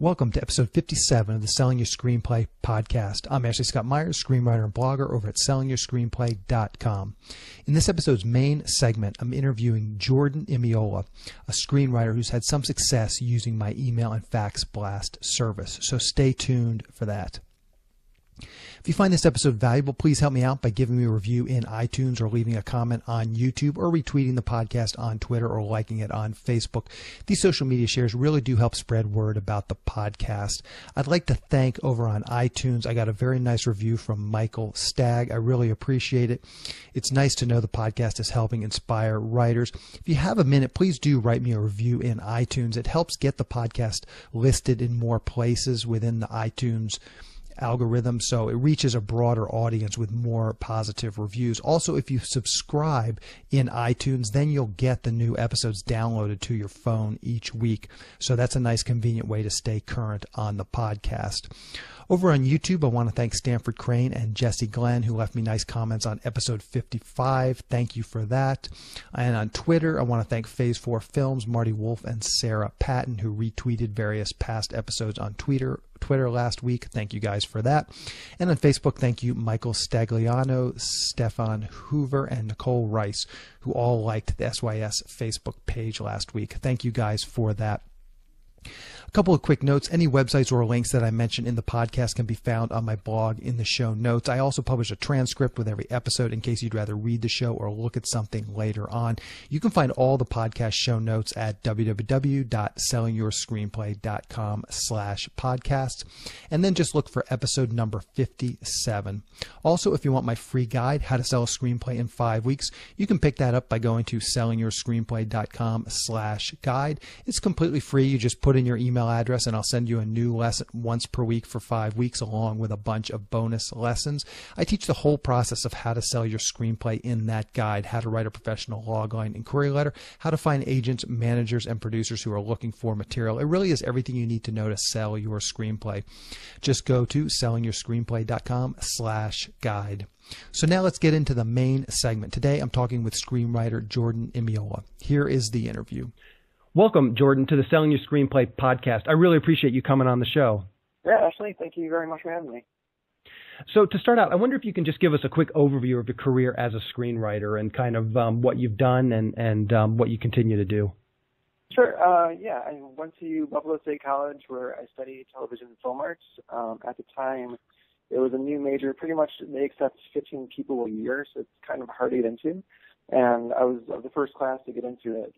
Welcome to episode 57 of the Selling Your Screenplay podcast. I'm Ashley Scott Myers, screenwriter and blogger over at sellingyourscreenplay.com. In this episode's main segment, I'm interviewing Jordan Imiola, a screenwriter who's had some success using my email and fax blast service. So stay tuned for that. If you find this episode valuable, please help me out by giving me a review in iTunes or leaving a comment on YouTube or retweeting the podcast on Twitter or liking it on Facebook. These social media shares really do help spread word about the podcast. I'd like to thank over on iTunes. I got a very nice review from Michael Stagg. I really appreciate it. It's nice to know the podcast is helping inspire writers. If you have a minute, please do write me a review in iTunes. It helps get the podcast listed in more places within the iTunes algorithm, so it reaches a broader audience with more positive reviews. Also, if you subscribe in iTunes, then you'll get the new episodes downloaded to your phone each week. So that's a nice, convenient way to stay current on the podcast. Over on YouTube, I want to thank Stanford Crane and Jesse Glenn, who left me nice comments on episode 55. Thank you for that. And on Twitter, I want to thank Phase 4 Films, Marty Wolf, and Sarah Patton, who retweeted various past episodes on Twitter last week. Thank you guys for that. And on Facebook, thank you Michael Stagliano, Stefan Hoover, and Nicole Rice, who all liked the SYS Facebook page last week. Thank you guys for that. A couple of quick notes. Any websites or links that I mention in the podcast can be found on my blog in the show notes. I also publish a transcript with every episode in case you'd rather read the show or look at something later on. You can find all the podcast show notes at www.sellingyourscreenplay.com/podcasts, and then just look for episode number 57. Also, if you want my free guide, How to Sell a Screenplay in 5 Weeks, you can pick that up by going to sellingyourscreenplay.com/guide. It's completely free. You just put in your email address and I'll send you a new lesson once per week for 5 weeks, along with a bunch of bonus lessons. I teach the whole process of how to sell your screenplay in that guide: how to write a professional logline inquiry letter, how to find agents, managers, and producers who are looking for material. It really is everything you need to know to sell your screenplay. Just go to sellingyourscreenplay.com/guide. So now let's get into the main segment. Today I'm talking with screenwriter Jordan Imiola. Here is the interview. Welcome, Jordan, to the Selling Your Screenplay podcast. I really appreciate you coming on the show. Yeah, Ashley, thank you very much for having me. So to start out, I wonder if you can just give us a quick overview of your career as a screenwriter and kind of what you've done and what you continue to do. Sure. Yeah, I went to Buffalo State College where I studied television and film arts. At the time, it was a new major. Pretty much they accept 15 people a year, so it's kind of hard to get into. And I was the first class to get into it.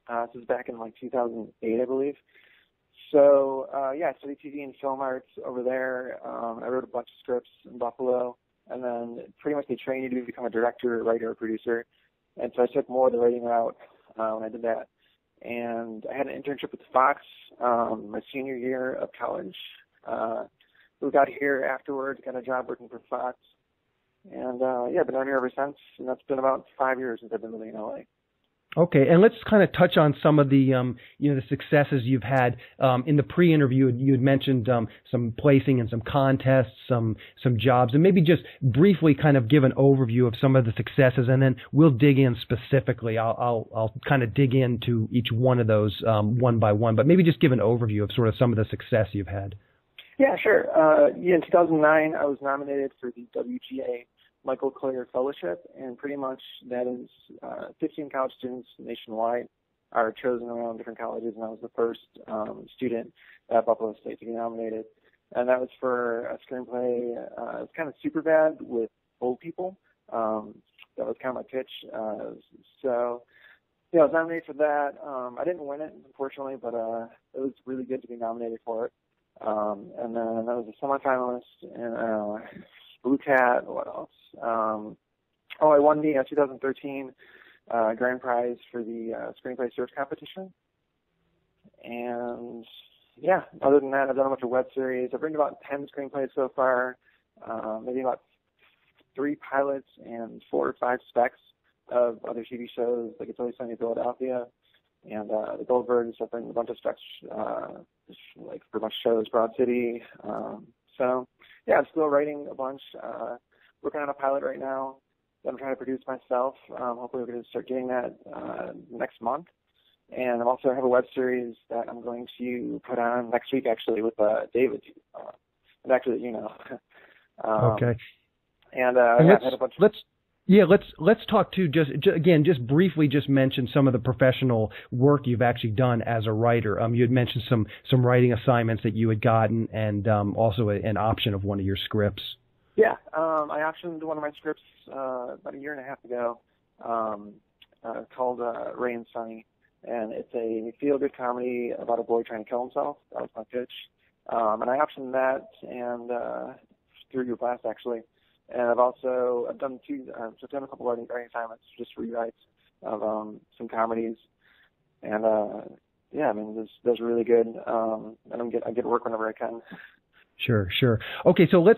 This was back in like 2008, I believe. So, yeah, I studied TV and film arts over there. I wrote a bunch of scripts in Buffalo, and then pretty much they train you to become a director, writer, or producer. And so I took more of the writing route when I did that. And I had an internship with Fox my senior year of college. We got here afterwards, got a job working for Fox. And, yeah, I've been on here ever since, and that's been about 5 years since I've been living in L.A. Okay, and let's kind of touch on some of the, the successes you've had. In the pre-interview, you had mentioned some placing in some contests, some jobs, and maybe just briefly kind of give an overview of some of the successes, and then we'll dig in specifically. I'll kind of dig into each one of those one by one, but maybe just give an overview of sort of some of the success you've had. Yeah, sure. In 2009, I was nominated for the WGA Michael Collier Fellowship, and pretty much that is 15 college students nationwide are chosen around different colleges, and I was the first student at Buffalo State to be nominated. And that was for a screenplay. It was kind of super bad with old people. That was kind of my pitch. So, yeah, I was nominated for that. I didn't win it, unfortunately, but it was really good to be nominated for it. And then I was a semifinalist in Blue Cat. What else? I won the 2013 grand prize for the screenplay search competition. And yeah, other than that, I've done a bunch of web series. I've written about 10 screenplays so far, maybe about 3 pilots and 4 or 5 specs of other TV shows, like It's Always Sunny in Philadelphia and The Goldbergs. I've written a bunch of specs, like for a bunch of shows, Broad City. So yeah, I'm still writing a bunch. Working on a pilot right now that I'm trying to produce myself. Hopefully we're going to start getting that next month. And I also have a web series that I'm going to put on next week, actually, with David. And actually, you know. Okay. And yeah, I had a bunch of... Let's talk too. Just briefly, mention some of the professional work you've actually done as a writer. You had mentioned some writing assignments that you had gotten, and also an option of one of your scripts. Yeah, I optioned one of my scripts about a year and a half ago, called Ray and Sunny, and it's a feel-good comedy about a boy trying to kill himself. That was my pitch, and I optioned that and through your class actually. And I've done I've done a couple of writing assignments, just rewrites of some comedies, and yeah, I mean, those are really good. And I get work whenever I can. Sure. Okay, so let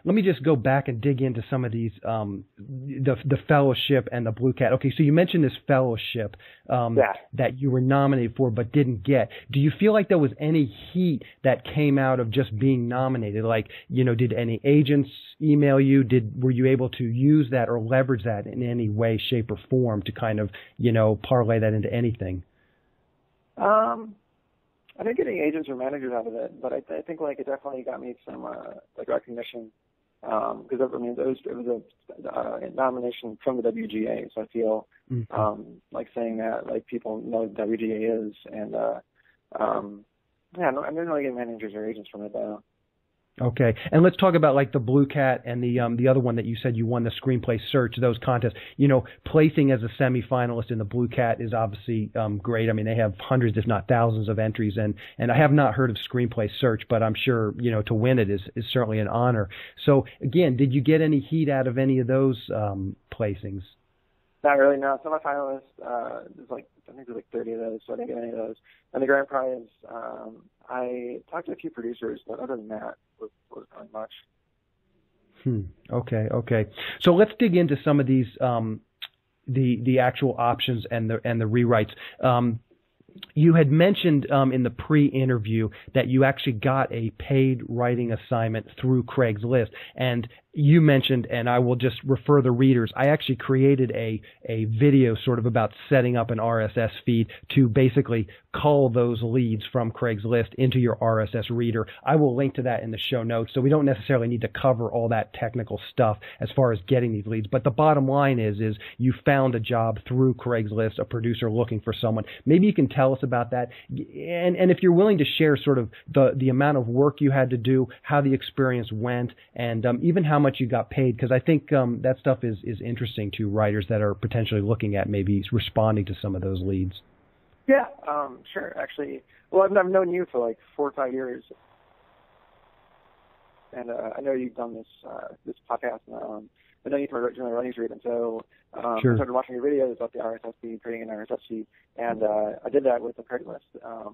me just go back and dig into some of these, the fellowship and the Blue Cat. Okay, so you mentioned this fellowship that you were nominated for but didn't get. Do you feel like there was any heat that came out of just being nominated? Like, you know, did any agents email you? Were you able to use that or leverage that in any way, shape, or form to kind of, you know, parlay that into anything? I didn't get any agents or managers out of it, but I think like it definitely got me some like recognition because I mean it was a nomination from the WGA, so I feel like saying that like people know what WGA is, and yeah, I didn't really get managers or agents from it though. Okay, and let's talk about like the Blue Cat and the other one that you said you won, the Screenplay Search, those contests. You know, placing as a semifinalist in the Blue Cat is obviously great. I mean, they have hundreds, if not thousands, of entries, and I have not heard of Screenplay Search, but I'm sure, you know, to win it is certainly an honor. So again, did you get any heat out of any of those placings? Not really, no. Semifinalists, there's like I think there's like 30 of those, so I didn't get any of those. And the grand prize, I talked to a few producers, but other than that, it wasn't really much. Okay. So let's dig into some of these, the actual options and the rewrites. You had mentioned in the pre-interview that you actually got a paid writing assignment through Craigslist, and you mentioned, and I will just refer the readers, I actually created a video sort of about setting up an RSS feed to basically call those leads from Craigslist into your RSS reader. I will link to that in the show notes, so we don't necessarily need to cover all that technical stuff as far as getting these leads. But the bottom line is you found a job through Craigslist, a producer looking for someone. Maybe you can tell us about that, and if you're willing to share sort of the amount of work you had to do, how the experience went, and even how much you got paid, because I think that stuff is interesting to writers that are potentially looking at maybe responding to some of those leads. Yeah, sure. Actually, well, I've known you for like 4 or 5 years, and I know you've done this podcast. I know you for doing a writing street, and so I started watching your videos about the RSS feed, creating an RSS feed, and I did that with the Craigslist.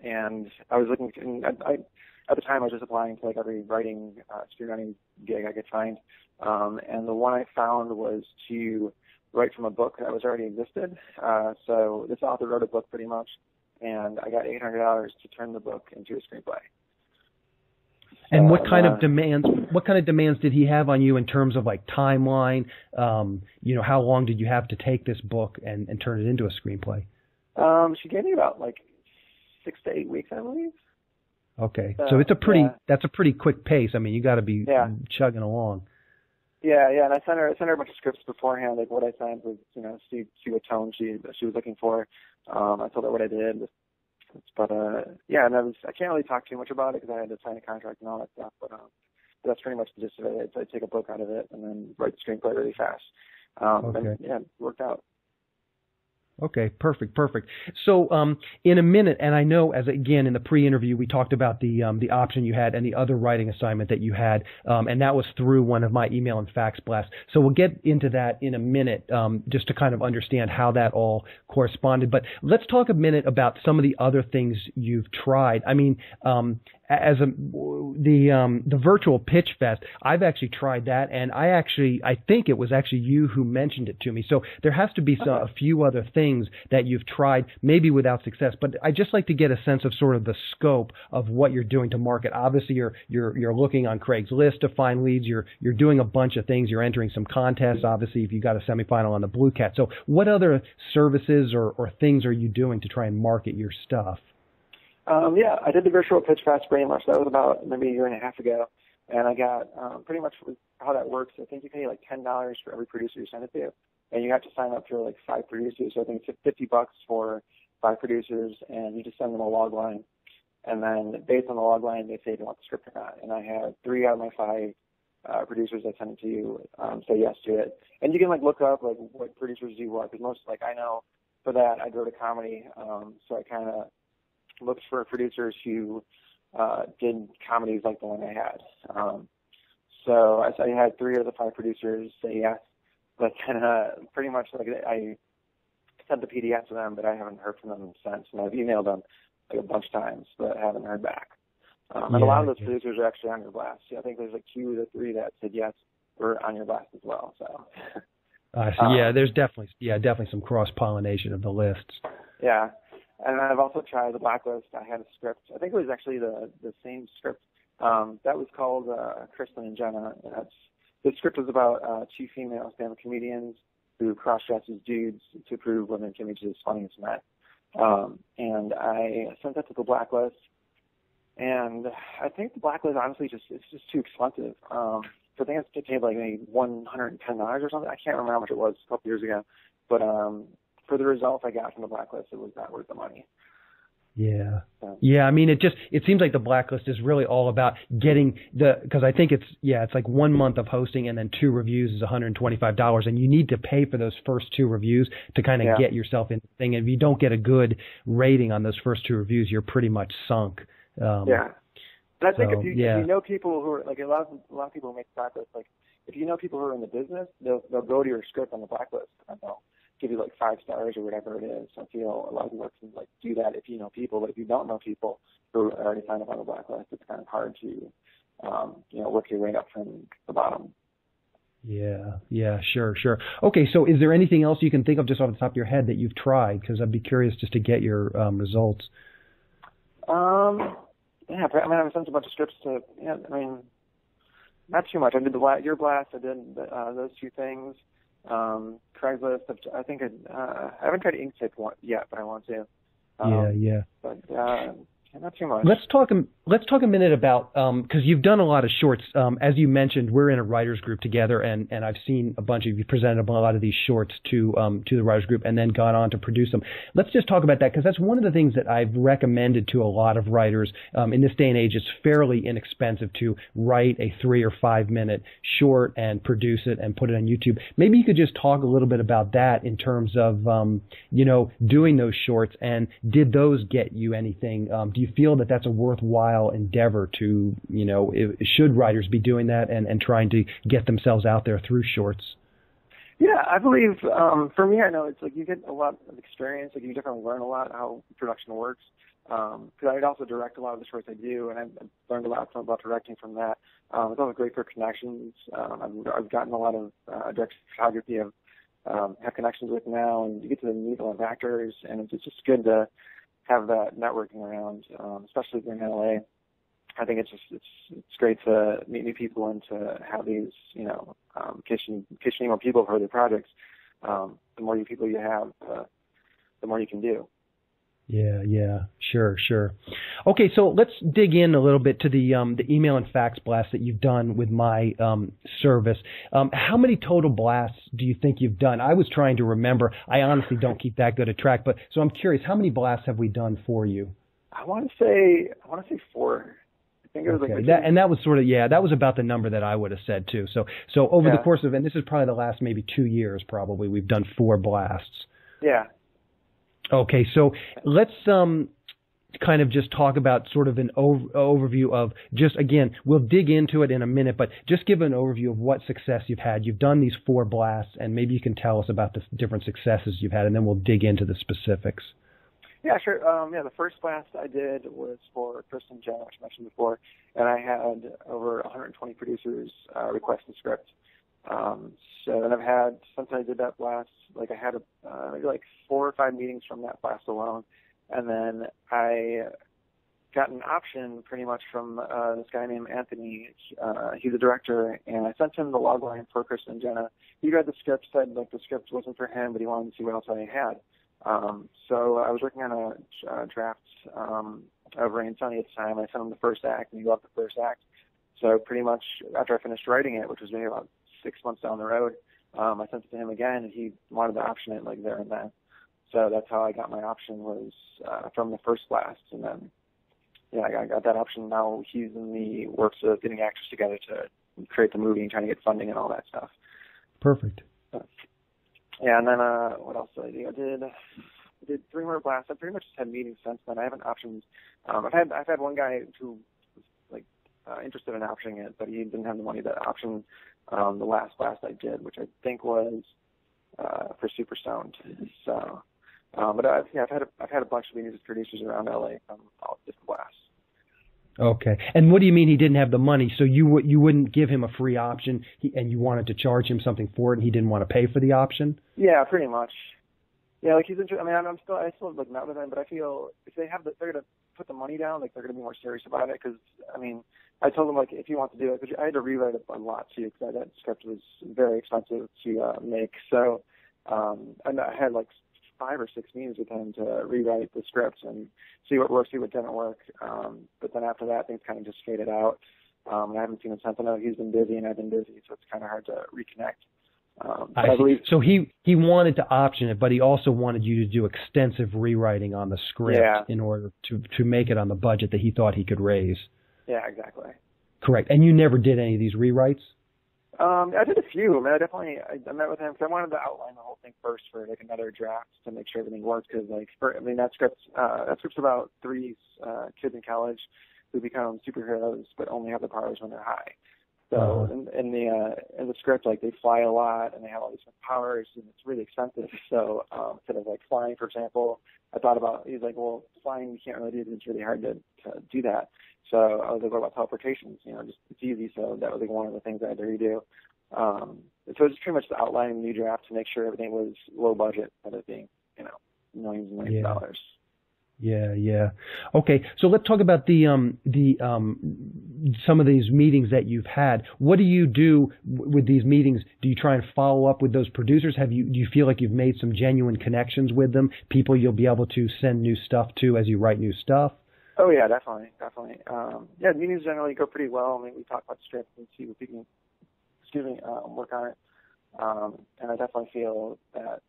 And I was looking, and at the time I was just applying to like every screenwriting gig I could find, and the one I found was to write from a book that was already existed. So this author wrote a book pretty much, and I got $800 to turn the book into a screenplay. And what kind of demands did he have on you in terms of like timeline? You know, how long did you have to take this book and turn it into a screenplay? She gave me about like 6 to 8 weeks, I believe. Okay, so it's that's a pretty quick pace. I mean, you got to be chugging along. Yeah, and I sent her a bunch of scripts beforehand. Like what I sent was, you know, see what tone she was looking for. I told her what I did, but yeah, and I can't really talk too much about it because I had to sign a contract and all that stuff. But that's pretty much the gist of it. I take a book out of it and then write the screenplay really fast. And yeah, it worked out. Okay, perfect. So in a minute, and I know again in the pre-interview we talked about the option you had and the other writing assignment that you had, and that was through one of my email and fax blasts. So we'll get into that in a minute, just to kind of understand how that all corresponded. But let's talk a minute about some of the other things you've tried. I mean, the virtual pitch fest, I've actually tried that, and I think it was actually you who mentioned it to me. So there has to be a few other things that you've tried, maybe without success. But I just like to get a sense of sort of the scope of what you're doing to market. Obviously, you're looking on Craigslist to find leads. You're doing a bunch of things. You're entering some contests. Obviously, if you got a semifinal on the Blue Cat. So what other services or things are you doing to try and market your stuff? Yeah, I did the virtual pitch fest pretty much. That was about maybe a year and a half ago, and I got pretty much how that works. I think you pay like $10 for every producer you send it to, and you have to sign up for like 5 producers. So I think it's $50 for 5 producers, and you just send them a log line, and then based on the log line, they say if you want the script or not. And I had 3 out of my 5 producers I sent it to say yes to it. And you can like look up like what producers do what, because most like I know for that I go to comedy, so I kind of looked for producers who did comedies like the one I had. So I had 3 of the 5 producers say yes, but kind of pretty much like I sent the PDF to them, but I haven't heard from them since. And I've emailed them like a bunch of times, but I haven't heard back. And a lot of those producers are actually on your blast. Yeah, I think there's like 2 of the 3 that said yes were on your blast as well. So. Yeah, there's definitely some cross-pollination of the lists. Yeah. And I've also tried the Blacklist. I had a script. I think it was actually the same script. That was called Kristen and Jenna. The script was about 2 female stand-up comedians who cross-dress as dudes to prove women can be just as funny as men. And I sent that to the Blacklist. And I think the Blacklist, honestly, it's just too expensive. So I think I paid like maybe $110 or something. I can't remember how much it was a couple years ago. But for the results I got from the Blacklist, it was not worth the money. Yeah. Yeah, I mean, it seems like the Blacklist is really all about getting because I think it's like 1 month of hosting and then 2 reviews is $125, and you need to pay for those first 2 reviews to kind of get yourself in the thing. And if you don't get a good rating on those first 2 reviews, you're pretty much sunk. Yeah. And I think if you know people who are, like a lot of people who make Blacklist, like if you know people who are in the business, they'll go to your script on the Blacklist and they'll give you like 5 stars or whatever it is. So I feel a lot of people can like do that if you know people, but if you don't know people who are already signed up on the Blacklist, it's kind of hard to work your way up from the bottom. Yeah, sure. Okay, so is there anything else you can think of just off the top of your head that you've tried? Because I'd be curious just to get your results. Yeah, I mean, I've sent a bunch of scripts to. Yeah, I mean, not too much. I did your blast. I did those 2 things. Craigslist. I think I haven't tried Inkscape yet, but I want to. Yeah. But not too much. Let's talk a minute about because you've done a lot of shorts. As you mentioned, we're in a writers group together, and I've seen a bunch of you presented a lot of these shorts to the writers group, and then gone on to produce them. Let's just talk about that because that's one of the things that I've recommended to a lot of writers. In this day and age, it's fairly inexpensive to write a 3 or 5 minute short and produce it and put it on YouTube. Maybe you could just talk a little bit about that in terms of doing those shorts, and did those get you anything? Do you feel that that's a worthwhile endeavor to, should writers be doing that and trying to get themselves out there through shorts? Yeah, I believe, for me, I know it's like you get a lot of experience, like you definitely learn a lot how production works. Because I also direct a lot of the shorts I do, and I've learned a lot about directing from that. It's also great for connections. I've gotten a lot of direct photography I've have connections with now, and you get to meet a lot of actors, and it's just good to have that networking around, especially if you're in LA. I think it's great to meet new people and to have these, kitchen more people for their projects. The more people you have, the more you can do. Yeah, sure. Okay, so let's dig in a little bit to the email and fax blasts that you've done with my service. How many total blasts do you think you've done? I was trying to remember. I honestly don't keep that good a track, but so I'm curious, how many blasts have we done for you? I want to say 4. I think it was that was sort of that was about the number that I would have said too. So over the course of, and this is probably the last maybe 2 years probably, we've done 4 blasts. Yeah. Okay, so let's kind of just talk about sort of an overview of just, again, we'll dig into it in a minute, but just give an overview of what success you've had. You've done these 4 blasts, and maybe you can tell us about the different successes you've had, and then we'll dig into the specifics. Yeah, sure. Yeah, the first blast I did was for Chris and Jen, which I mentioned before, and I had over 120 producers request the script. So, and I've had, since I did that blast, like I had maybe like 4 or 5 meetings from that blast alone, and then I got an option pretty much from this guy named Anthony. He's a director, and I sent him the log line for Chris and Jenna. He read the script, said like the script wasn't for him, but he wanted to see what else I had. So I was working on a draft of Rain Sunny at the time. I sent him the first act, and he loved the first act. So pretty much after I finished writing it, which was maybe about 6 months down the road, I sent it to him again, and he wanted to option it like there and then. So that's how I got my option, was from the first blast, and then yeah, I got that option. Now he's in the works of getting actors together to create the movie and trying to get funding and all that stuff. Perfect. Yeah, and then what else did I do? I did 3 more blasts. I pretty much just had meetings since then. I haven't optioned. I've had one guy who was like interested in optioning it, but he didn't have the money to option the last blast I did, which I think was for Super Stoned. So, but I've had a bunch of meetings with producers around LA from all different blasts. Okay. And what do you mean he didn't have the money? So you wouldn't give him a free option, and you wanted to charge him something for it, and he didn't want to pay for the option? Yeah, pretty much. Yeah, like he's interested. I mean, I still like met with him, but I feel if they're gonna put the money down, like they're gonna be more serious about it. Because I mean, I told him like if he wants to do it, because I had to rewrite it a lot too, because that script was very expensive to make. So, and I had like 5 or 6 meetings with him to rewrite the script and see what worked, see what didn't work. But then after that, things kind of just faded out. And I haven't seen him since. I know he's been busy and I've been busy, so it's kind of hard to reconnect. I believe so. He wanted to option it, but he also wanted you to do extensive rewriting on the script in order to make it on the budget that he thought he could raise. Yeah, exactly. Correct. And you never did any of these rewrites? I did a few. I mean, I met with him because I wanted to outline the whole thing first for like another draft to make sure everything worked. Because that script's about 3 kids in college who become superheroes but only have the powers when they're high. So in the script, like they fly a lot and they have all these powers and it's really expensive. So instead of like flying, for example, I thought about, he's like, well, flying you can't really do. It's really hard to do that. So I was like, what about teleportations? Just it's easy. So that was like one of the things I had to redo. So it's pretty much outlining the new draft to make sure everything was low budget instead of being, millions and millions of dollars. Yeah. Okay, so let's talk about some of these meetings that you've had. What do you do with these meetings? Do you try and follow up with those producers? Do you feel like you've made some genuine connections with them? People you'll be able to send new stuff to as you write new stuff? Oh yeah, definitely. The meetings generally go pretty well. I mean, we talk about scripts and see if we can, work on it. And I definitely feel that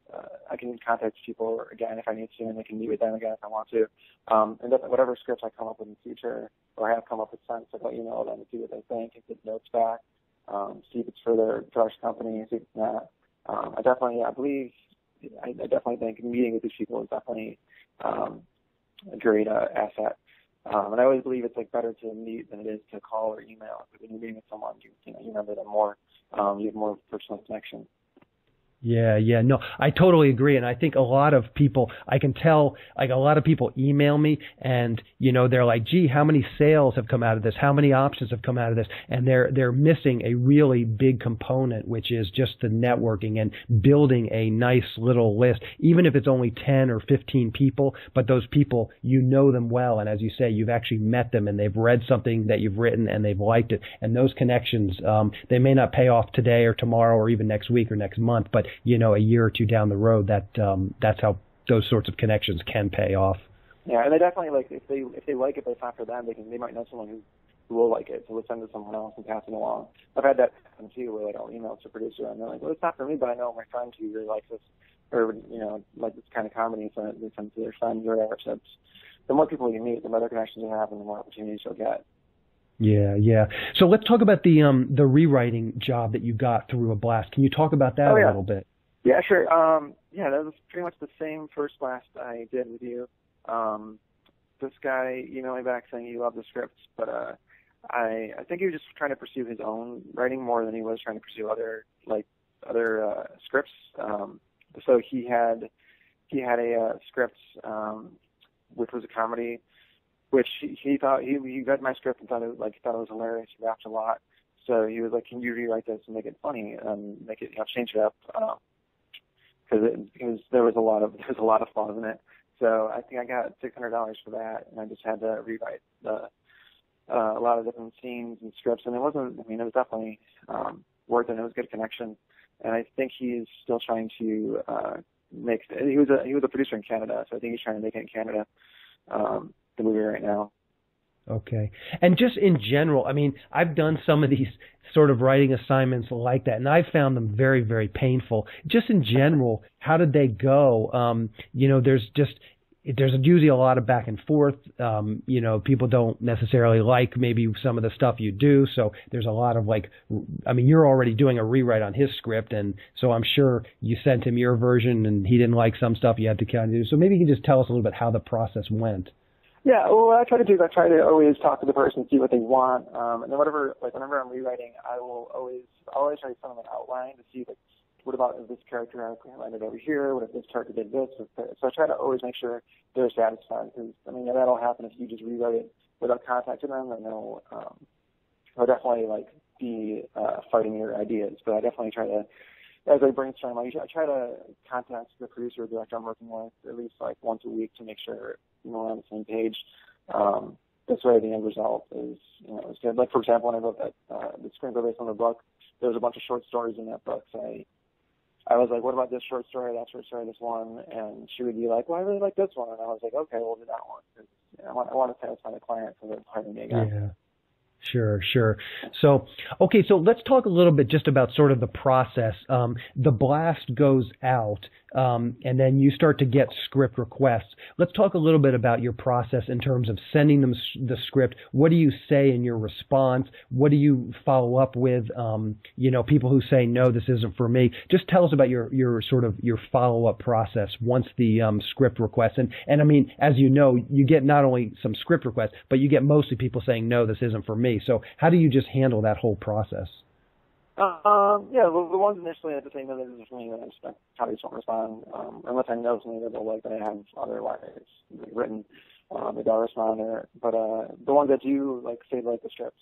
I can contact people again if I need to, and I can meet with them again if I want to. And definitely whatever scripts I come up with in the future, or have come up with since, I'll email them and see what they think and get notes back, see if it's for their production company, see if it's not. I definitely think meeting with these people is definitely a great asset. And I always believe it's like better to meet than it is to call or email. When you're meeting with someone, you remember them more. You have more personal connection. Yeah. No, I totally agree. And I think a lot of people, I can tell, like a lot of people email me and, they're like, gee, how many sales have come out of this? How many options have come out of this? And they're missing a really big component, which is just the networking and building a nice little list, even if it's only 10 or 15 people, but those people, them well. And as you say, you've actually met them and they've read something that you've written and they've liked it. And those connections, they may not pay off today or tomorrow or even next week or next month, but a year or two down the road, that's how those sorts of connections can pay off. Yeah, and they definitely if they like it, but it's not for them, they might know someone who will like it, so we'll send it to someone else and pass it along. I've had that happen too, where I'll email it to a producer and they're like, well, it's not for me, but I know my friend who really likes this, or like this kind of comedy, so they send it to their friends or whatever. So the more people you meet, the better connections you have, and the more opportunities you'll get. Yeah. So let's talk about the rewriting job that you got through a blast. Can you talk about that a little bit? Yeah, sure. That was pretty much the same first blast I did with you. This guy emailed me back saying he loved the scripts, but I think he was just trying to pursue his own writing more than he was trying to pursue other scripts. So he had a script which was a comedy, which he thought he read my script and thought it was hilarious. He laughed a lot. So he was like, "Can you rewrite this and make it funny and make it, change it up?" Because there was a lot of flaws in it. So I think I got $600 for that, and I just had to rewrite a lot of different scenes and scripts. And it was definitely worth it. It was a good connection, and I think he's still trying to make. He was a producer in Canada, so I think he's trying to make it in Canada. The movie right now. Okay. And just in general, I mean, I've done some of these sort of writing assignments like that, and I found them very, very painful. Just in general, how did they go? There's usually a lot of back and forth. People don't necessarily like maybe some of the stuff you do. So there's a lot of you're already doing a rewrite on his script. And so I'm sure you sent him your version and he didn't like some stuff you had to kind of do. So maybe you can just tell us a little bit how the process went. Yeah, well, what I try to do is I try to always talk to the person, see what they want, and then whenever I'm rewriting, I'll always try to send them an outline to see what about if this character landed over here? What if this character did this? So I try to always make sure they're satisfied, because that'll happen if you just rewrite it without contacting them, and they'll definitely be fighting your ideas. But I definitely try to, as I brainstorm, I try to contact the producer or director I'm working with at least once a week to make sure we're on the same page. This way, the end result is good. Like, for example, when I wrote the screenplay based on the book, there was a bunch of short stories in that book. So I was like, what about this short story, that short story, this one? And she would be like, well, I really like this one. And I was like, okay, we'll do that one. Cause I want to satisfy the client so they're hiring me again. Yeah. Sure. So let's talk a little bit just about sort of the process. The blast goes out, and then you start to get script requests. Let's talk a little bit about your process in terms of sending them the script. What do you say in your response? What do you follow up with? People who say, no, this isn't for me. Just tell us about your sort of your follow-up process once the script requests. And I mean, as you know, you get not only some script requests, but you get mostly people saying, no, this isn't for me. So how do you just handle that whole process? The ones initially at the same time, this is for me, I probably just won't respond unless I know something that I have otherwise written. Maybe I'll respond there. But the ones that do say the scripts,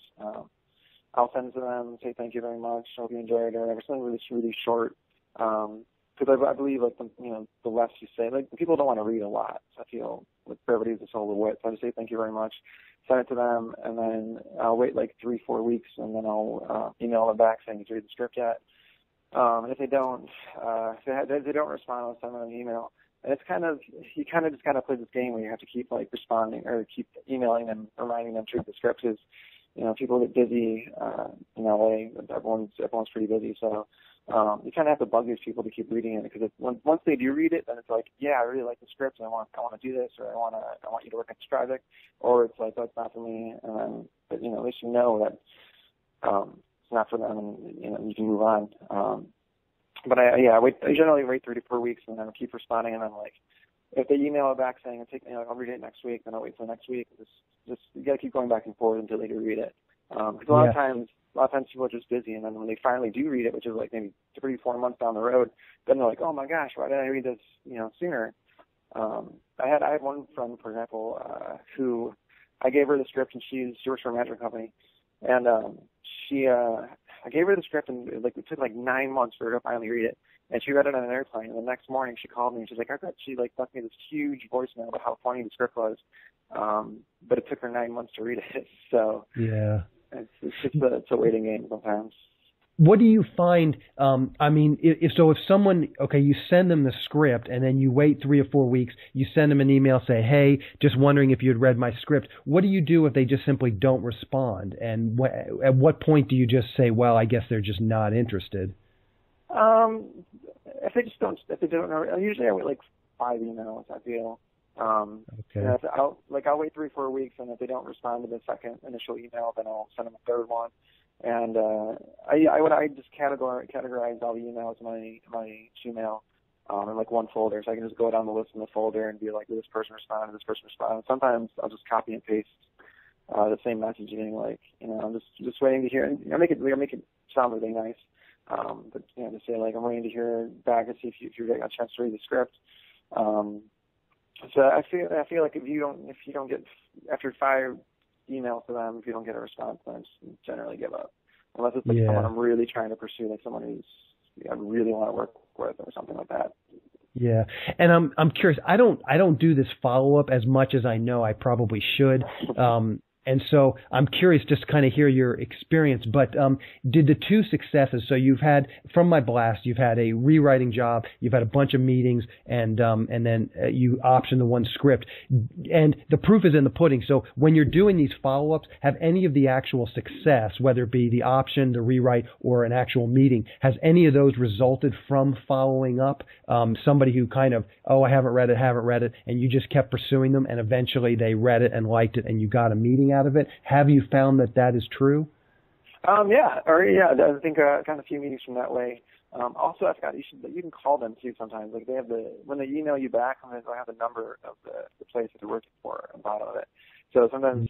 I'll send it to them and say thank you very much. Hope you enjoyed it, or whatever. Something really short. Because I believe the less you say, people don't want to read a lot. So I feel brevity is the soul of wit. So I just say thank you very much, send it to them, and then I'll wait 3-4 weeks, and then I'll email them back saying, did you read the script yet? And if they don't, if they don't respond, I'll send them an email. And it's you just play this game where you have to keep responding or keep emailing them, reminding them to read the script, because people get busy in LA. Everyone's pretty busy, so. You kind of have to bug these people to keep reading it, because once they do read it, then it's yeah, I really like the script, and I want to do this, or I want you to work on this project, or it's oh, it's not for me, but at least you know that it's not for them, and you can move on. But I generally wait 3 to 4 weeks, and then I keep responding, and then if they email it back saying I'll read it next week, then I'll wait till next week. Just you got to keep going back and forth until they do read it, because a lot of times people are just busy, and then when they finally do read it, which is maybe 3-4 months down the road, then they're like, oh my gosh, why didn't I read this sooner? I had one friend, for example, who I gave her the script, and she works for a management company, and I gave her the script, and it took 9 months for her to finally read it, and she read it on an airplane, and the next morning she called me, and she's like, she left me this huge voicemail about how funny the script was, but it took her 9 months to read it. So yeah. It's a waiting game sometimes. What do you find? If someone, you send them the script and then you wait 3 or 4 weeks, you send them an email, say, hey, just wondering if you had read my script. What do you do if they just simply don't respond? And at what point do you just say, well, I guess they're just not interested? If they don't know, usually I wait 5 emails, I feel. Okay. I'll wait 3-4 weeks, and if they don't respond to the second initial email, then I'll send them a third one. And I just categorize all the emails in my Gmail in one folder, so I can just go down the list in the folder and be like, this person responded, this person responded. Sometimes I'll just copy and paste the same messaging, I'm just waiting to hear. I make it sound really nice, but to say I'm waiting to hear back and see if you get a chance to read the script. So I feel like if you don't get after 5 emails to them, if you don't get a response, then I just generally give up. Unless it's like someone I'm really trying to pursue, like someone who's I really want to work with or something like that. Yeah, and I'm curious. I don't do this follow up as much as I know I probably should. And so I'm curious just to kind of hear your experience. But did the two successes, so you've had, from my blast, you've had a rewriting job, you've had a bunch of meetings, and then you optioned the one script. And the proof is in the pudding. So when you're doing these follow-ups, have any of the actual success, whether it be the option, the rewrite, or an actual meeting, has any of those resulted from following up? Somebody who kind of, I haven't read it, and you just kept pursuing them, and eventually they read it and liked it, and you got a meeting out of it. Have you found that is true? I think I got a few meetings from that way. Also, I forgot you can call them too sometimes. Like they have when they email you back, they'll have the number of the place that they're working for at the bottom of it. So sometimes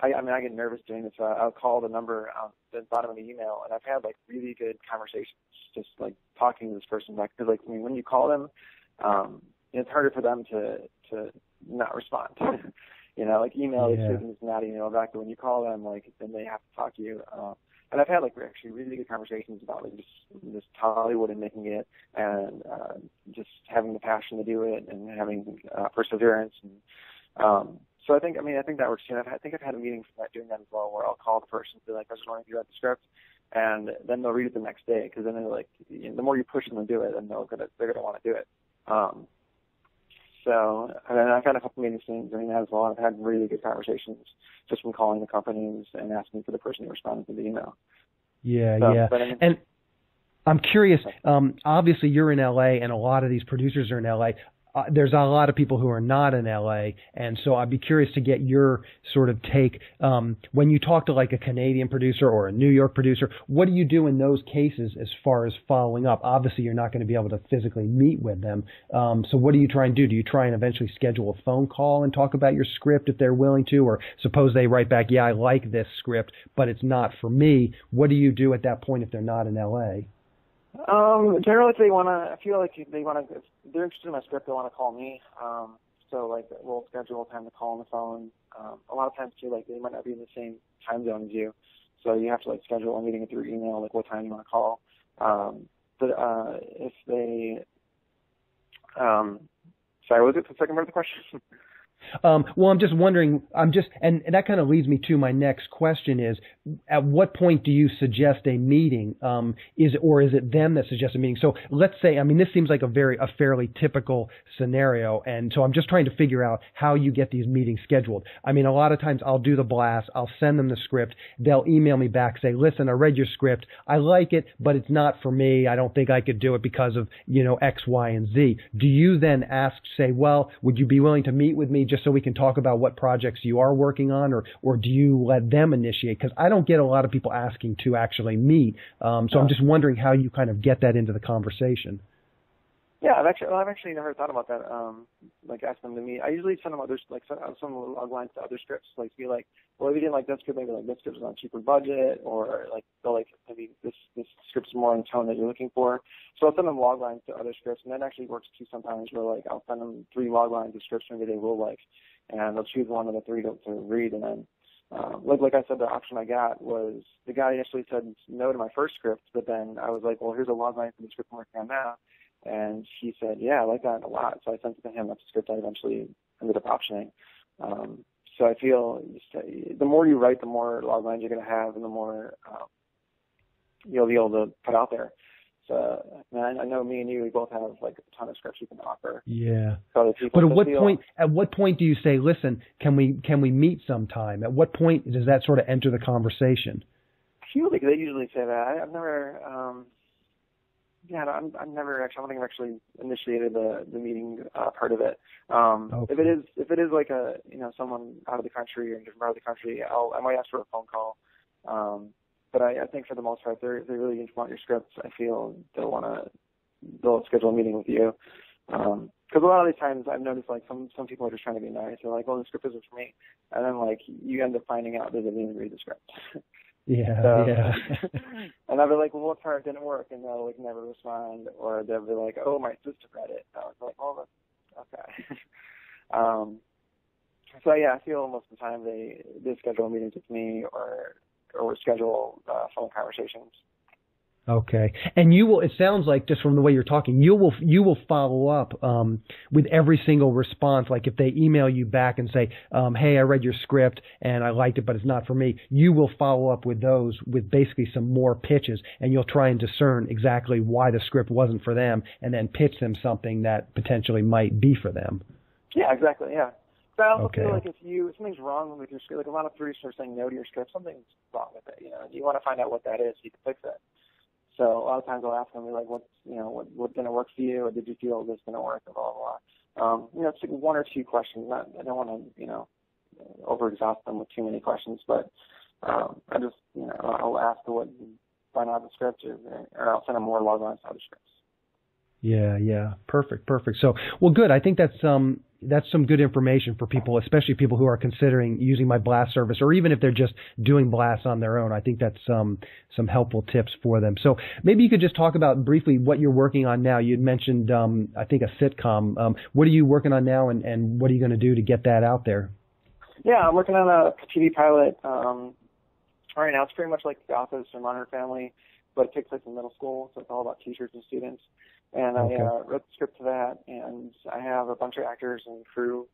I get nervous doing this. So I'll call the number on the bottom of the email, and I've had like really good conversations just like talking to this person back, because like when you call them, it's harder for them to not respond. Like email, they say not email back, but when you call them, like then they have to talk to you. And I've had like actually really good conversations about like just Hollywood and making it, and just having the passion to do it, and having perseverance. And so I think that works too. I think I've had a meeting for that, doing that as well, where I'll call the person and be like, I was wondering if you read the script, and then they'll read it the next day, because then they're like, the more you push them to do it, then they're gonna want to do it. So, and then I've had a couple meetings doing that as well. I've had really good conversations just from calling the companies and asking for the person who responded to the email. Yeah. And I'm curious, obviously you're in LA, and a lot of these producers are in LA. There's a lot of people who are not in LA, and so I'd be curious to get your sort of take. When you talk to like a Canadian producer or a New York producer, what do you do in those cases as far as following up? Obviously, you're not going to be able to physically meet with them. So what do you try and do? Do you try and eventually schedule a phone call and talk about your script if they're willing to? Or suppose they write back, I like this script, but it's not for me. What do you do at that point if they're not in LA? Generally, if they want to, I feel like if they're interested in my script, they want to call me. So like we'll schedule a time to call on the phone. A lot of times too, like they might not be in the same time zone as you, so you have to like schedule a meeting through email, like what time you want to call. But if they, sorry, what was it the second part of the question? Well, I'm just wondering, and that kind of leads me to my next question is, at what point do you suggest a meeting? Is it them that suggests a meeting? So let's say, this seems like a fairly typical scenario. And so I'm just trying to figure out how you get these meetings scheduled. A lot of times I'll do the blast, I'll send them the script, they'll email me back, say, listen, I read your script, I like it, but it's not for me. I don't think I could do it because of, X, Y, and Z. Do you then say, well, would you be willing to meet with me just so we can talk about what projects you are working on, or do you let them initiate? Because I don't get a lot of people asking to actually meet. So I'm just wondering how you kind of get that into the conversation. Yeah, I've actually never thought about that. Like ask them to meet. I usually send them some log lines to other scripts. Like be like, well, if you didn't like this script, maybe like this script is on a cheaper budget, or like they'll like maybe this script's more in the tone that you're looking for. So I'll send them log lines to other scripts, and that actually works too sometimes. Where like I'll send them 3 log lines of scripts maybe they will like, and they'll choose one of the 3 to read, and then. Like I said, the option I got was the guy initially said no to my first script, but then I was like, well, here's a log line for the script I'm working on now. And he said, yeah, I like that a lot. So I sent it to him. That's a script I eventually ended up optioning. So I feel the more you write, the more log lines you're going to have, and the more you'll be able to put out there. So I know me and you, we both have like a ton of scripts you can offer. Yeah. To other people. But at what point do you say, listen, can we meet sometime? At what point does that sort of enter the conversation? I feel like they usually say that. I've never. I've never actually. I don't think I've actually initiated the meeting part of it. Okay. If it is like a someone out of the country or a different part of the country, I might ask for a phone call. But I think for the most part, they really want your scripts. I feel they'll schedule a meeting with you. Because a lot of these times I've noticed like some people are just trying to be nice. They're like, "Oh, the script isn't for me," and then like you end up finding out they didn't even read the script. Yeah. And I'll be like, well, what part didn't work? And they'll like never respond, or they'll be like, oh, my sister read it. And I was like, well, Okay. So yeah, I feel most of the time they schedule meetings with me or schedule phone conversations. Okay. And you will, it sounds like just from the way you're talking, you will follow up with every single response. Like if they email you back and say, hey, I read your script and I liked it, but it's not for me, you will follow up with those with basically some more pitches, and you'll try and discern exactly why the script wasn't for them and then pitch them something that potentially might be for them. Yeah, exactly, yeah. But I also feel like if something's wrong with your script, like a lot of producers are saying no to your script, something's wrong with it. You want to find out what that is so you can fix it. So a lot of times I'll ask them, like, what's going to work for you, or did you feel this going to work, or blah, blah, blah. It's like one or two questions. I don't want to, over-exhaust them with too many questions, but I just, I'll ask find out the script, or I'll send them more log lines out of scripts. Yeah. Perfect. So, well, good. I think that's some good information for people, especially people who are considering using my blast service, or even if they're just doing blasts on their own. I think that's some helpful tips for them. So maybe you could just talk about briefly what you're working on now. You'd mentioned, I think, a sitcom. What are you working on now, and what are you going to do to get that out there? Yeah, I'm working on a TV pilot. Right now, it's pretty much like The Office or Modern Family, but it takes place in middle school, so it's all about teachers and students. And I wrote the script to that, and I have a bunch of actors and crew,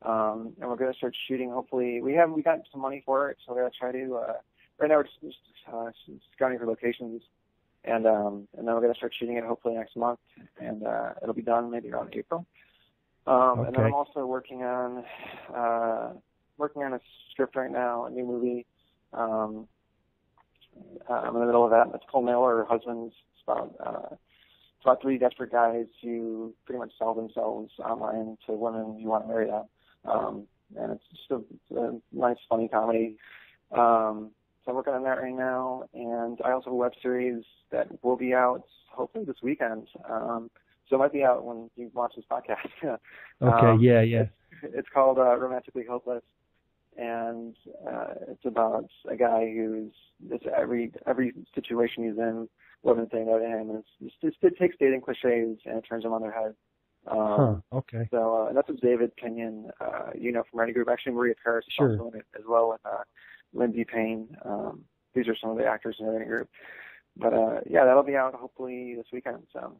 and we're going to start shooting. Hopefully, we got some money for it, so we're going to try to. Right now, we're just scouting for locations, and then we're going to start shooting it hopefully next month, and it'll be done maybe around April. And then I'm also working on a script right now, a new movie. I'm in the middle of that. It's called Male or Husbands. It's about three desperate guys who pretty much sell themselves online to women who want to marry them. And it's just a nice, funny comedy. So I'm working on that right now. And I also have a web series that will be out hopefully this weekend. So it might be out when you watch this podcast. Okay, yeah. It's called Romantically Hopeless. And it's about a guy who's every situation he's in, women say no to him, and it takes dating cliches and it turns them on their head. Okay. So and that's with David Kenyon, from Writing Group. Actually, Maria Paris is also in it as well with Lindsay Payne. These are some of the actors in the Writing Group. But that'll be out hopefully this weekend. So.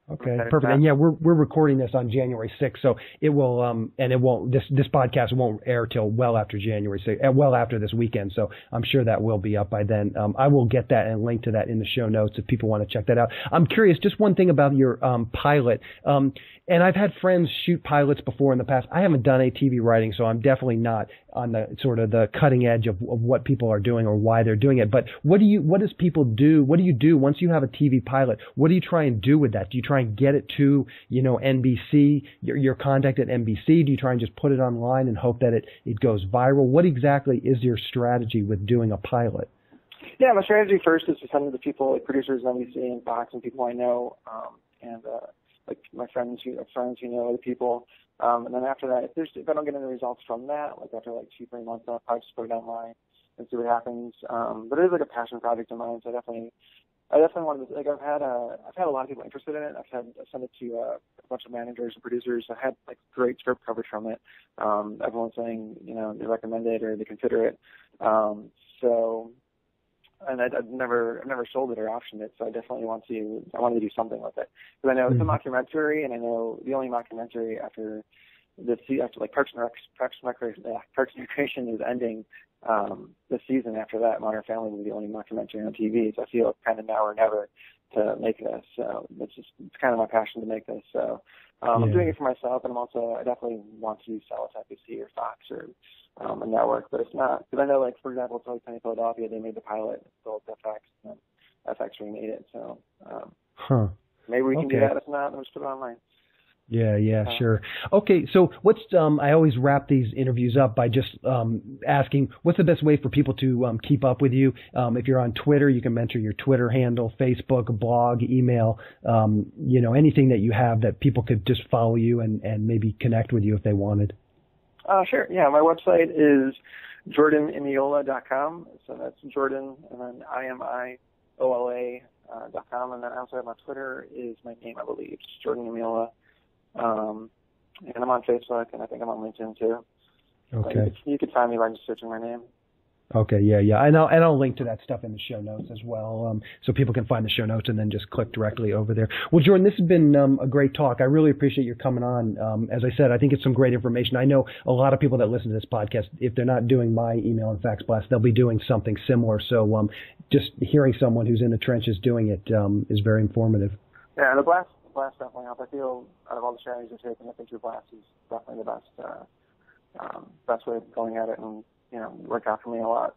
Okay, perfect. And yeah, we're recording this on January 6th, so it will and it won't this podcast won't air till well after January 6th, well after this weekend. So I'm sure that will be up by then. I will get that and link to that in the show notes if people want to check that out. I'm curious, just one thing about your pilot. And I've had friends shoot pilots before in the past. I haven't done any TV writing, so I'm definitely not on the sort of the cutting edge of what people are doing or why they're doing it. But what does people do? What do you do once you have a TV pilot? What do you try and do with that? Do you try and get it to, NBC, your contact at NBC? Do you try and just put it online and hope that it goes viral? What exactly is your strategy with doing a pilot? Yeah, my strategy first is to send it to people like producers on NBC and Fox and people I know, and like my friends who know other people. And then after that, if I don't get any results from that, like after 2-3 months, I'll probably just put it online and see what happens. But it is like a passion project of mine, so I definitely wanted to, I've had a lot of people interested in it. I've sent it to a bunch of managers and producers. I had great script coverage from it. Everyone's saying, they recommend it or they consider it. And I've never sold it or optioned it, so I definitely wanted to do something with it. Because I know it's a mockumentary, and I know the only mockumentary after Parks and Recreation is ending this season. After that, Modern Family will be the only mockumentary on TV. So I feel it's kind of now or never to make this. So it's kind of my passion to make this. So I'm doing it for myself, and I definitely want to sell it to NBC or Fox or a network, but it's not. Because I know, for example, it's Always Sunny in Philadelphia, they made the pilot, sold it to FX, and FX remade it. So maybe we can do that. If not, we'll just put it online. Yeah, sure. Okay, so I always wrap these interviews up by just asking, what's the best way for people to keep up with you? If you're on Twitter, you can mention your Twitter handle, Facebook, blog, email, anything that you have that people could just follow you and maybe connect with you if they wanted. Sure. Yeah, my website is jordanimiola.com. So that's Jordan and then IMIOLA.com. And then I also have my Twitter is my name, I believe, Jordan Imiola. And I'm on Facebook, and I think I'm on LinkedIn too. Okay. You could find me by just searching my name. Okay, yeah. And I'll link to that stuff in the show notes as well, so people can find the show notes and then just click directly over there. Well, Jordan, this has been a great talk. I really appreciate your coming on. As I said, I think it's some great information. I know a lot of people that listen to this podcast, if they're not doing my email and fax blast, they'll be doing something similar. So just hearing someone who's in the trenches doing it is very informative. Yeah, the blast definitely helps. I feel out of all the strategies I've taken, I think your blast is definitely the best way of going at it, and worked out for me a lot.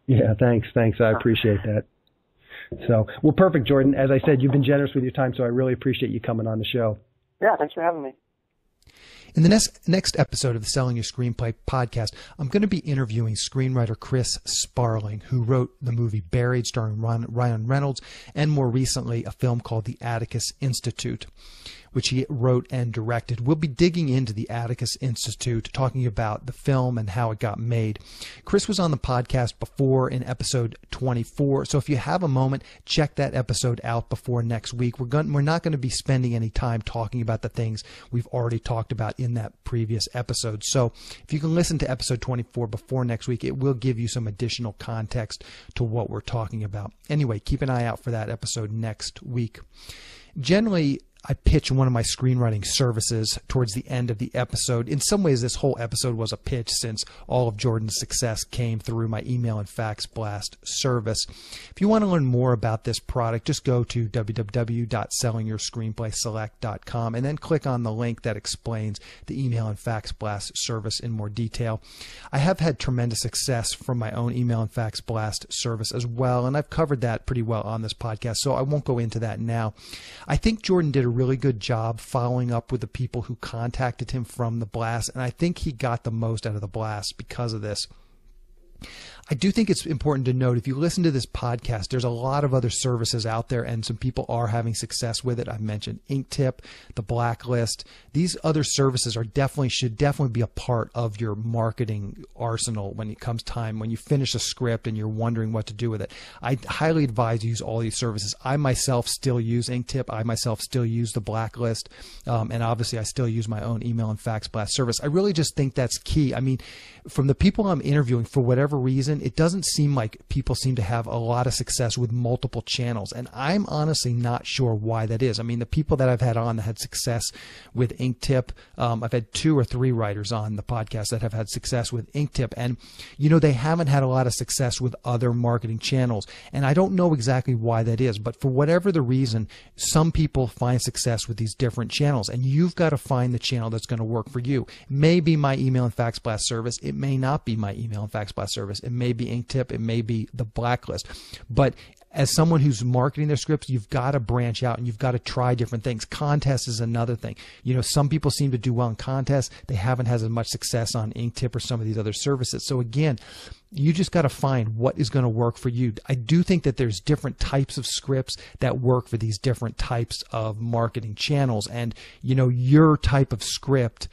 Yeah, thanks. I appreciate that. So, well, perfect, Jordan. As I said, you've been generous with your time, so I really appreciate you coming on the show. Yeah, thanks for having me. In the next episode of the Selling Your Screenplay podcast, I'm going to be interviewing screenwriter Chris Sparling, who wrote the movie Buried, starring Ryan Reynolds, and more recently a film called The Atticus Institute, which he wrote and directed. We'll be digging into the Atticus Institute, talking about the film and how it got made. Chris was on the podcast before in episode 24, so if you have a moment, check that episode out before next week. We're not going to be spending any time talking about the things we've already talked about in that previous episode. So if you can listen to episode 24 before next week, it will give you some additional context to what we're talking about. Anyway, keep an eye out for that episode next week. Generally, I pitch one of my screenwriting services towards the end of the episode. In some ways, this whole episode was a pitch, since all of Jordan's success came through my email and fax blast service. If you want to learn more about this product, just go to www.sellingyourscreenplayselect.com and then click on the link that explains the email and fax blast service in more detail. I have had tremendous success from my own email and fax blast service as well, and I've covered that pretty well on this podcast, so I won't go into that now. I think Jordan did a really good job following up with the people who contacted him from the blast, and I think he got the most out of the blast because of this. I do think it's important to note, if you listen to this podcast, there's a lot of other services out there, and some people are having success with it. I've mentioned Inktip, the Blacklist. These other services should definitely be a part of your marketing arsenal when it comes time, when you finish a script and you're wondering what to do with it. I highly advise you use all these services. I myself still use Inktip. I myself still use the Blacklist. And obviously I still use my own email and fax blast service. I really just think that's key. I mean, from the people I'm interviewing, for whatever reason, it doesn't seem like people seem to have a lot of success with multiple channels, and I'm honestly not sure why that is. I mean, the people that I've had on that had success with Inktip, I've had 2 or 3 writers on the podcast that have had success with Inktip, and they haven't had a lot of success with other marketing channels, and I don't know exactly why that is, but for whatever the reason, some people find success with these different channels, and you've got to find the channel that's going to work for you. It may be my email and fax blast service. It may not be my email and fax blast service. It may be Inktip. It may be the Blacklist. But as someone who's marketing their scripts, you've got to branch out and you've got to try different things. Contests is another thing. Some people seem to do well in contests. They haven't had as much success on Inktip or some of these other services. So again, you just got to find what is going to work for you. I do think that there's different types of scripts that work for these different types of marketing channels. And, your type of script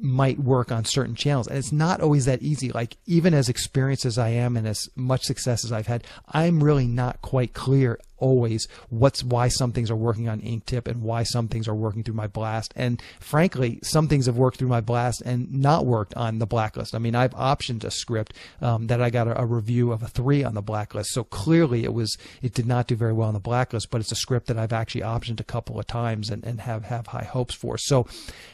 might work on certain channels, and it's not always that easy. Like, even as experienced as I am and as much success as I've had, I'm really not quite clear always why some things are working on Inktip and why some things are working through my blast. And frankly, some things have worked through my blast and not worked on the Blacklist. I mean, I've optioned a script that I got a review of a 3 on the Blacklist. So clearly it did not do very well on the Blacklist, but it's a script that I've actually optioned a couple of times and have high hopes for. So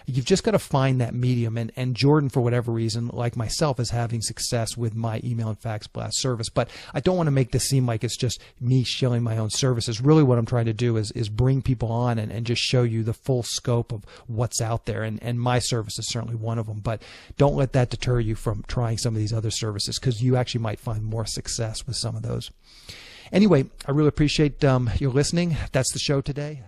you've just got to find that medium. And Jordan, for whatever reason, like myself, is having success with my email and fax blast service. But I don't want to make this seem like it's just me shilling my own services. Really what I'm trying to do is bring people on and just show you the full scope of what's out there. And my service is certainly one of them. But don't let that deter you from trying some of these other services, because you actually might find more success with some of those. Anyway, I really appreciate your listening. That's the show today.